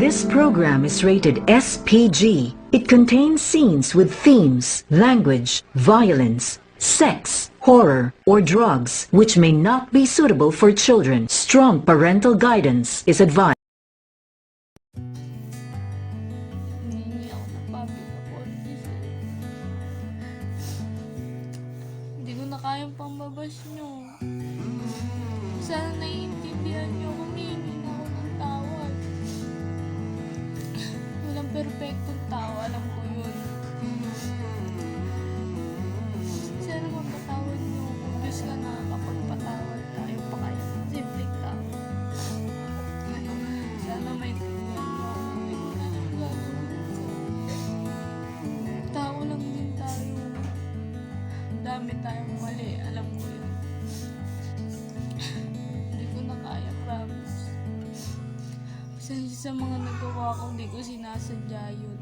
This program is rated SPG. It contains scenes with themes, language, violence, sex, horror, or drugs, which may not be suitable for children. Strong parental guidance is advised. Hindi ako napapit ako. Hindi ko na kayang pambabas nyo. Sana naiintindihan nyo kung hihingi na ako ng tawad. Walang perfectong tao, alam ko yun. Sana mapatawad nyo kung Diyos ka nakakapagpatawad tayo pa kaya ng simpleng tao. Sana maintindihan nyo ako. Hindi ko na lang gagawin ko. Tao lang din tayo. Dami tayong mali, alam ko yun. Hindi ko na kaya, promise. Pasensya sa mga nagawa ko, hindi ko sinasadya yun.